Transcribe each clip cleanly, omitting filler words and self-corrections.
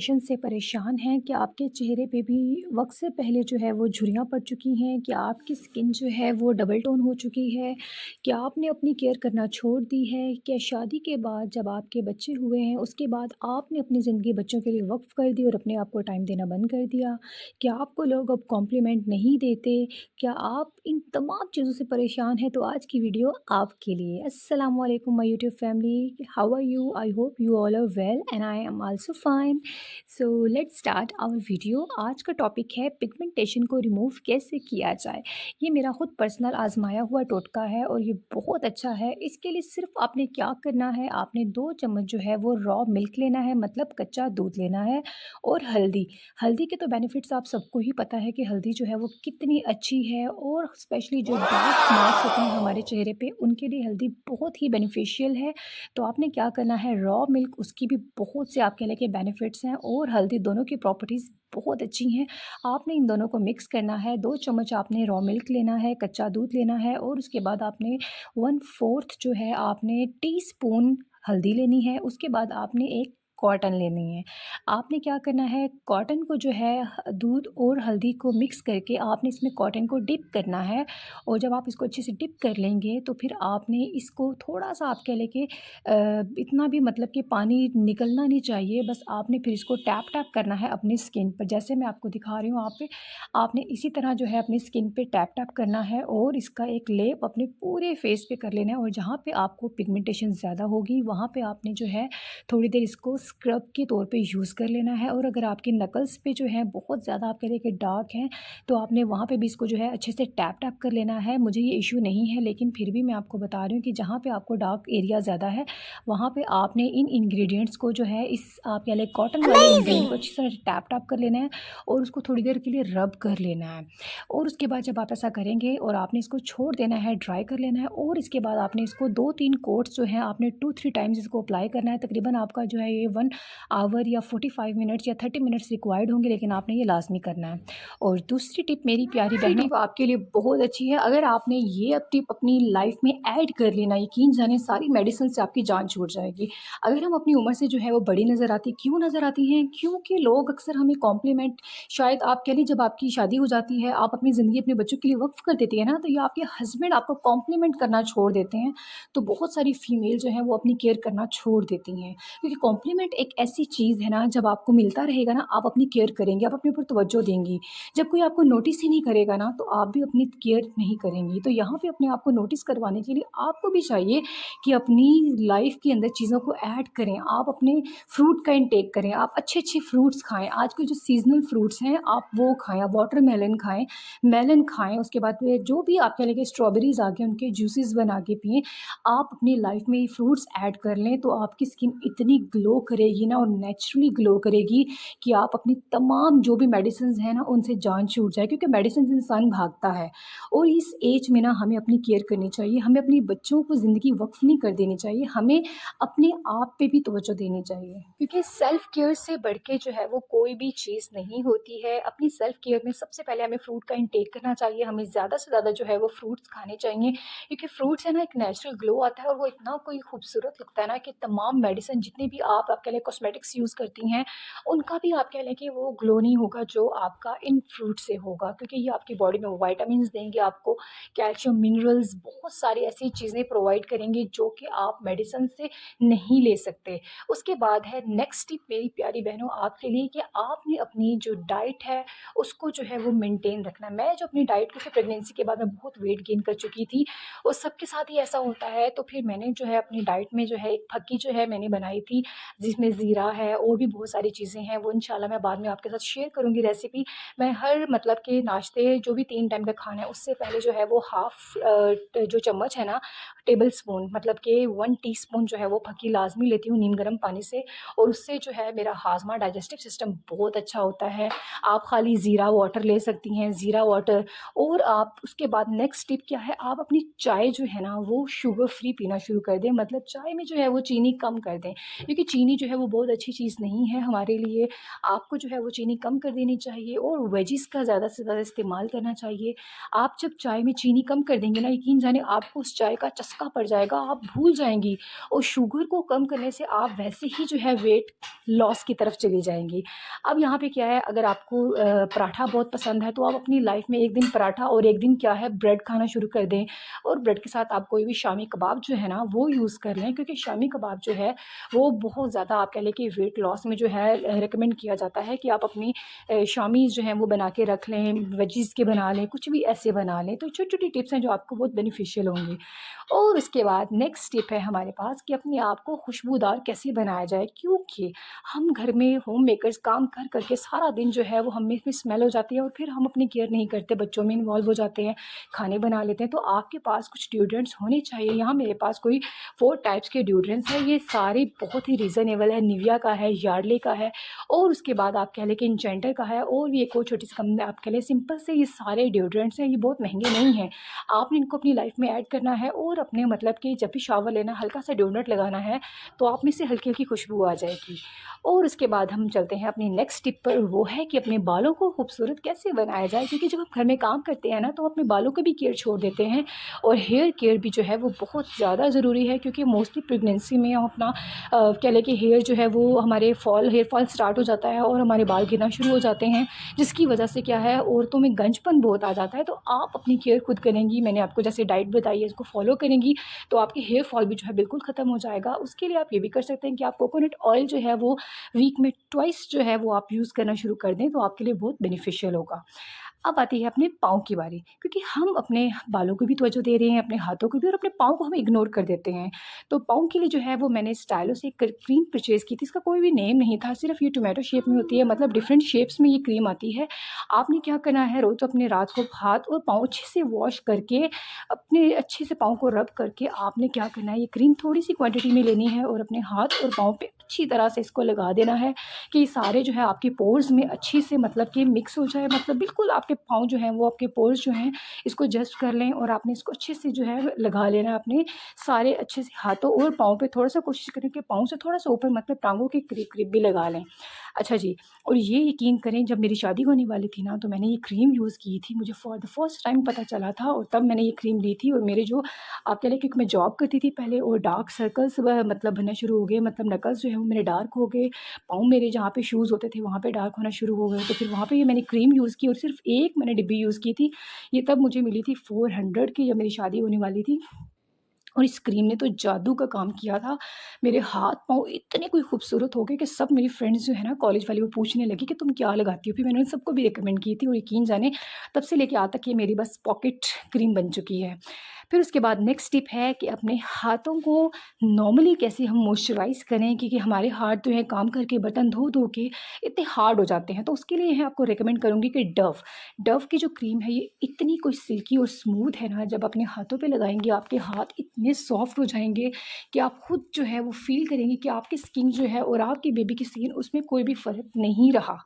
Pigmentation से परेशान हैं? क्या आपके चेहरे पे भी वक़्त से पहले जो है वो झुर्रियाँ पड़ चुकी हैं? क्या आपकी स्किन जो है वो डबल टोन हो चुकी है? क्या आपने अपनी केयर करना छोड़ दी है? क्या शादी के बाद जब आपके बच्चे हुए हैं उसके बाद आपने अपनी ज़िंदगी बच्चों के लिए वक़्फ़ कर दी और अपने आप को टाइम देना बंद कर दिया? क्या आपको लोग अब कॉम्प्लीमेंट नहीं देते? क्या आप इन तमाम चीज़ों से परेशान हैं? तो आज की वीडियो आपके लिए। अस्सलाम वालेकुम my YouTube family, how are you? I hope you all are well and I am also fine. So let's start our video. आज का टॉपिक है पिगमेंटेशन को रिमूव कैसे किया जाए। ये मेरा खुद पर्सनल आजमाया हुआ टोटका है और ये बहुत अच्छा है। इसके लिए सिर्फ आपने क्या करना है, आपने 2 चम्मच जो है वो रॉ मिल्क लेना है, मतलब कच्चा दूध लेना है, और हल्दी। हल्दी के तो बेनिफिट्स आप सबको ही पता है कि हल्दी जो है वो कितनी अच्छी है, और स्पेशली जो डार्क मार्क्स होते हैं हमारे चेहरे पे उनके लिए हल्दी बहुत ही बेनिफिशियल है। तो आपने क्या करना है, रॉ मिल्क, उसकी भी बहुत से आपके लिए के बेनिफिट्स हैं, और हल्दी, दोनों की प्रॉपर्टीज़ बहुत अच्छी हैं। आपने इन दोनों को मिक्स करना है। 2 चम्मच आपने रॉ मिल्क लेना है, कच्चा दूध लेना है, और उसके बाद आपने 1/4 जो है आपने टीस्पून हल्दी लेनी है। उसके बाद आपने एक कॉटन लेनी है। आपने क्या करना है, कॉटन को जो है दूध और हल्दी को मिक्स करके आपने इसमें कॉटन को डिप करना है, और जब आप इसको अच्छे से डिप कर लेंगे तो फिर आपने इसको थोड़ा-सा आप कह लें कि इतना भी मतलब कि पानी निकलना नहीं चाहिए, बस आपने फिर इसको टैप-टैप करना है अपनी स्किन पर। जैसे मैं आपको दिखा रही हूँ, आपने इसी तरह जो है अपनी स्किन पे टैप-टैप करना है, और इसका एक लेप अपने पूरे फेस पे कर लेना है, और जहाँ पे आपको पिगमेंटेशन ज़्यादा होगी वहाँ पे आपने जो है थोड़ी देर इसको स्क्रब के तौर पे यूज़ कर लेना है। और अगर आपके नकल्स पे जो है बहुत ज़्यादा आप कह लें कि डार्क हैं, तो आपने वहाँ पे भी इसको जो है अच्छे से टैप-टैप कर लेना है। मुझे ये इश्यू नहीं है, लेकिन फिर भी मैं आपको बता रही हूँ कि जहाँ पे आपको डार्क एरिया ज़्यादा है, वहाँ पे आपने इन इंग्रेडिएंट्स को जो है, इस आप कह लें कॉटन वाले इंग्रेडिएंट को अच्छी तरह से टैप-टैप कर लेना है, और उसको थोड़ी देर के लिए रब कर लेना है। और उसके बाद जब आप ऐसा करेंगे और आपने इसको छोड़ देना है, ड्राई कर लेना है, और इसके बाद आपने इसको 2-3 कोट्स जो हैं आपने 2-3 टाइम्स इसको अप्लाई करना है। तकरीबन आपका जो है ये 1 आवर या 45 मिनट्स या 30 मिनट्स रिक्वायर्ड होंगे, लेकिन आपने ये लाज़मी करना है। और दूसरी टिप मेरी प्यारी बहनों, टिप आपके लिए बहुत अच्छी है। अगर आपने ये अब टिप अपनी लाइफ में ऐड कर ली ना, यकीन जाने सारी मेडिसिन से आपकी जान छूट जाएगी। अगर हम अपनी उम्र से जो है वो बड़ी नज़र आती, क्यों नज़र आती हैं? क्योंकि लोग अक्सर हमें कॉम्प्लीमेंट, शायद आप कह लें जब आपकी शादी हो जाती है, आप अपनी ज़िंदगी अपने बच्चों के लिए वक़्फ़ कर देती है ना, तो ये आपके हस्बैंड आपको कॉम्प्लीमेंट करना छोड़ देते हैं। तो बहुत सारी फीमेल जो है वो अपनी केयर करना छोड़ देती हैं, क्योंकि कॉम्प्लीमेंट एक ऐसी चीज़ है ना, जब आपको मिलता रहेगा ना, आप अपनी केयर करेंगी, आप अपने ऊपर तवज्जो देंगी। जब कोई आपको नोटिस ही नहीं करेगा ना, तो आप भी अपनी केयर नहीं करेंगी। तो यहाँ पे अपने आप को नोटिस करवाने के लिए आपको भी चाहिए कि अपनी लाइफ के अंदर चीज़ों को ऐड करें। आप अपने फ्रूट का इंटेक करें, आप अच्छे-अच्छे फ्रूट्स खाएँ। आजकल जो सीज़नल फ्रूट्स हैं आप वो खाएँ, आप वाटरमेलन खाएँ, मेलन खाएँ, उसके बाद में जो भी आप कह लें कि स्ट्रॉबेरीज़ आ गए, उनके जूसेस बना के पिएँ। आप अपनी लाइफ में ये फ्रूट्स ऐड कर लें, तो आपकी स्किन इतनी ग्लो करेगी ना, और नेचुरली ग्लो करेगी कि आप अपनी तमाम जो भी मेडिसिन्स हैं ना, उनसे जान छूट जाए, क्योंकि मेडिसिन से इंसान भागता है। और इस एज में ना हमें अपनी केयर करनी चाहिए, हमें अपने बच्चों को ज़िंदगी वक्फ नहीं कर देनी चाहिए, हमें अपने आप पे भी तवज्जो देनी चाहिए, क्योंकि सेल्फ केयर से बढ़ के जो है वो कोई भी चीज़ नहीं होती है। अपनी सेल्फ केयर में सबसे पहले हमें फ्रूट का इंटेक करना चाहिए, हमें ज़्यादा से ज़्यादा जो है वो फ्रूट्स खाने चाहिए, क्योंकि फ्रूट से ना एक नेचुरल ग्लो आता है, और वो इतना कोई खूबसूरत लगता है ना कि तमाम मेडिसिन जितनी भी आप कह लें कॉस्मेटिक्स यूज़ करती हैं, उनका भी आप कह लें कि वो ग्लो नहीं होगा जो आपका इन फ्रूट से होगा, क्योंकि ये आपकी बॉडी में विटामिन्स देंगे आपको, कैल्शियम, मिनरल्स, बहुत सारी ऐसी चीज़ें प्रोवाइड करेंगे जो कि आप मेडिसिन से नहीं ले सकते। उसके बाद है नेक्स्ट टिप मेरी प्यारी बहनों आपके लिए, कि आपने अपनी जो डाइट है उसको जो है वो मेंटेन रखना है। मैं जो अपनी डाइट, क्योंकि प्रेगनेंसी के बाद मैं बहुत वेट गेन कर चुकी थी, और सबके साथ ही ऐसा होता है, तो फिर मैंने जो है अपनी डाइट में जो है एक फक्की जो है मैंने बनाई थी, जिसमें ज़ीरा है और भी बहुत सारी चीज़ें हैं, वो इंशाल्लाह मैं बाद में आपके साथ शेयर करूँगी रेसिपी। मैं हर मतलब के नाश्ते जो भी 3 टाइम का खाना है उससे पहले जो है वो हाफ़ जो चम्मच है ना, टेबल स्पून मतलब कि 1 टीस्पून जो है वो फक्की लाज़मी लेती हूँ नीम गर्म पानी से, और उससे जो है मेरा हाज़मा, डाइजेस्टिव सिस्टम बहुत अच्छा होता है। आप खाली ज़ीरा वाटर ले सकती हैं, ज़ीरा वाटर। और आप उसके बाद नेक्स्ट टिप क्या है, आप अपनी चाय जो है ना वो शुगर फ्री पीना शुरू कर दें, मतलब चाय में जो है वो चीनी कम कर दें, क्योंकि चीनी जो है वो बहुत अच्छी चीज़ नहीं है हमारे लिए। आपको जो है वो चीनी कम कर देनी चाहिए, और वेजिज़ का ज़्यादा से ज़्यादा इस्तेमाल करना चाहिए। आप जब चाय में चीनी कम कर देंगे ना, यकीन जाने आपको उस चाय का चस्का पड़ जाएगा, आप भूल जाएँगी और शुगर को कम करने से आप वैसे ही जो है वेट लॉस की तरफ चली जाएँगी। अब यहाँ पे क्या है, अगर आपको पराठा बहुत पसंद है तो आप अपनी लाइफ़ में एक दिन पराठा और एक दिन क्या है ब्रेड खाना शुरू कर दें और ब्रेड के साथ आप कोई भी शामी कबाब जो है ना वो यूज़ कर लें, क्योंकि शामी कबाब जो है वो बहुत ज़्यादा आप कह लें कि वेट लॉस में जो है रिकमेंड किया जाता है कि आप अपनी शामीज़ जो हैं वो बना के रख लें, वेजीज़ के बना लें, कुछ भी ऐसे बना लें। तो छोटी-छोटी टिप्स हैं जो आपको बहुत बेनिफिशियल होंगी। और उसके बाद नेक्स्ट टिप है हमारे पास कि अपने आप को खुशबूदार कैसे बनाया जाए, क्योंकि हम घर में होम मेकर्स काम कर कर के सारा दिन जो है वो हमें भी स्मेल हो जाती है और फिर हम अपनी केयर नहीं करते, बच्चों में इन्वॉल्व हो जाते हैं, खाने बना लेते हैं। तो आपके पास कुछ डिओड्रेंट्स होने चाहिए। यहाँ मेरे पास कोई 4 टाइप्स के डिओड्रेंट्स हैं, ये सारे बहुत ही रीज़नेबल है। निविया का है, यार्डले का है और उसके बाद आप कह लें कि इंजेंटर का है और भी एक और छोटी सी कंपनी आप कह लें सिंपल से। ये सारे डिओड्रेंट्स हैं, ये बहुत महंगे नहीं हैं। आपने इनको अपनी लाइफ में ऐड करना है और अपने मतलब कि जब भी शावर लेना हल्का सा डिओड्रेंट लगाना है तो आप में से हल्की हल्की खुशबू आ जाएगी। और उसके बाद हम चलते हैं अपनी नेक्स्ट टिप पर, वो है कि अपने बालों को खूबसूरत कैसे बनाया जाए, क्योंकि जब हम घर में काम करते हैं ना तो अपने बालों की भी केयर छोड़ देते हैं और हेयर केयर भी जो है वो बहुत ज़्यादा ज़रूरी है, क्योंकि मोस्टली प्रेगनेंसी में हम अपना कह लें कि हेयर जो है वो हमारे हेयर फॉल स्टार्ट हो जाता है और हमारे बाल गिरना शुरू हो जाते हैं, जिसकी वजह से क्या है औरतों में गंजपन बहुत आ जाता है। तो आप अपनी केयर खुद करेंगी, मैंने आपको जैसे डाइट बताई है इसको फॉलो करेंगी तो आपके हेयर फॉल भी जो है बिल्कुल ख़त्म हो जाएगा। उसके लिए आप ये भी कर सकते हैं कि आप कोकोनट ऑयल जो है वो वीक में ट्वाइस जो है वो आप यूज़ करना शुरू कर दें, तो आपके लिए बहुत बेनिफिशियल होगा। अब आती है अपने पाँव की बारी, क्योंकि हम अपने बालों को भी तवज्जो दे रहे हैं, अपने हाथों को भी, और अपने पाँव को हम इग्नोर कर देते हैं। तो पाँव के लिए जो है वो मैंने स्टाइलो से एक क्रीम परचेज़ की थी, इसका कोई भी नेम नहीं था, सिर्फ़ ये टोमेटो शेप में होती है, मतलब डिफरेंट शेप्स में ये क्रीम आती है। आपने क्या करना है, रोज़ अपने रात को हाथ और पाँव अच्छे से वॉश करके, अपने अच्छे से पाँव को रब करके आपने क्या करना है, ये क्रीम थोड़ी-सी क्वांटिटी में लेनी है और अपने हाथ और पाँव पे अच्छी तरह से इसको लगा देना है कि ये सारे जो है आपके पोर्स में अच्छे से मतलब कि मिक्स हो जाए, मतलब बिल्कुल आपके पाँव जो हैं वो आपके पोर्स जो हैं इसको जस्ट कर लें और आपने इसको अच्छे से जो है लगा लेना है अपने सारे अच्छे से हाथों और पाँव पे। थोड़ा-सा कोशिश करें कि पाँव से थोड़ा-सा ऊपर, मतलब टाँगों के करीब-करीब भी लगा लें। अच्छा जी, और ये यकीन करें जब मेरी शादी होने वाली थी ना तो मैंने ये क्रीम यूज़ की थी, मुझे फॉर द फर्स्ट टाइम पता चला था और तब मैंने ये क्रीम ली थी और मेरे जो आप कह लें, क्योंकि मैं जॉब करती थी पहले और डार्क सर्कल्स मतलब बनना शुरू हो गए, मतलब नकल्स जो है वो मेरे डार्क हो गए, पाँव मेरे जहाँ पे शूज़ होते थे वहाँ पे डार्क होना शुरू हो गए। तो फिर वहाँ पे ये मैंने क्रीम यूज़ की और सिर्फ़ एक मैंने डिब्बी यूज़ की थी। ये तब मुझे मिली थी 400 की, जब मेरी शादी होने वाली थी। और इस क्रीम ने तो जादू का काम किया था। मेरे हाथ-पाँव इतने कोई खूबसूरत हो गए कि सब मेरी फ्रेंड्स जो है ना कॉलेज वाली, वो पूछने लगी कि तुम क्या लगाती हो? फिर मैंने उन सबको भी रिकमेंड की थी और यकीन जाने तब से लेके आज तक ये मेरी बस पॉकेट क्रीम बन चुकी है। फिर उसके बाद नेक्स्ट टिप है कि अपने हाथों को नॉर्मली कैसे हम मॉइस्चराइज़ करें, क्योंकि हमारे हाथ जो है काम करके बर्तन धो-धो के इतने हार्ड हो जाते हैं। तो उसके लिए है आपको रिकमेंड करूँगी कि डव की जो क्रीम है ये इतनी कोई सिल्की और स्मूथ है ना, जब अपने हाथों पे लगाएँगे आपके हाथ इतने सॉफ्ट हो जाएँगे कि आप खुद जो है वो फ़ील करेंगे कि आपकी स्किन जो है और आपकी बेबी की स्किन, उसमें कोई भी फ़र्क नहीं रहा।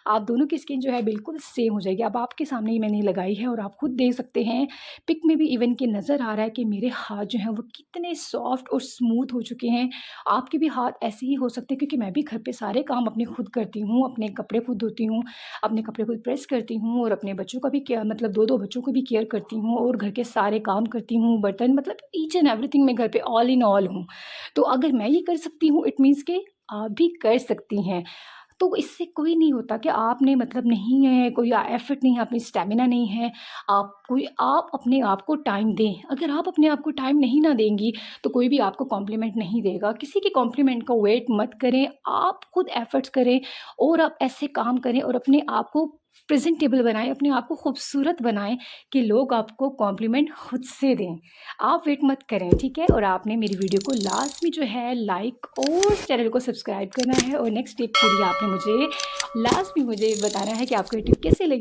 आप दोनों की स्किन जो है बिल्कुल सेम हो जाएगी। अब आपके सामने ही मैंने लगाई है और आप खुद देख सकते हैं, पिक में भी इवन कि नज़र आ रहा है कि मेरे हाथ जो हैं वो कितने सॉफ्ट और स्मूथ हो चुके हैं। आपके भी हाथ ऐसे ही हो सकते हैं, क्योंकि मैं भी घर पे सारे काम अपने खुद करती हूँ, अपने कपड़े खुद धोती हूँ, अपने कपड़े खुद प्रेस करती हूँ और अपने बच्चों का भी केयर, मतलब 2-2 बच्चों को भी केयर करती हूँ और घर के सारे काम करती हूँ, बर्तन, मतलब ईच एंड एवरीथिंग मैं घर पे ऑल इन ऑल हूँ। तो अगर मैं ये कर सकती हूँ, इट मीन्स कि आप भी कर सकती हैं। तो इससे कोई नहीं होता कि आपने मतलब नहीं है, कोई एफर्ट नहीं है, आप में स्टैमिना नहीं है, आप अपने आप को टाइम दें। अगर आप अपने आप को टाइम नहीं ना देंगी, तो कोई भी आपको कॉम्प्लीमेंट नहीं देगा। किसी के कॉम्प्लीमेंट का वेट मत करें, आप खुद एफर्ट्स करें और आप ऐसे काम करें और अपने आप को प्रेज़ेंटेबल बनाएँ, अपने आप को खूबसूरत बनाएँ कि लोग आपको कॉम्प्लीमेंट खुद से दें। आप वेट मत करें, ठीक है? और आपने मेरी वीडियो को लास्ट में जो है लाइक और चैनल को सब्सक्राइब करना है और नेक्स्ट टिप के लिए आपने मुझे लास्ट में मुझे बताना है कि आपको ये टिप कैसी लगी।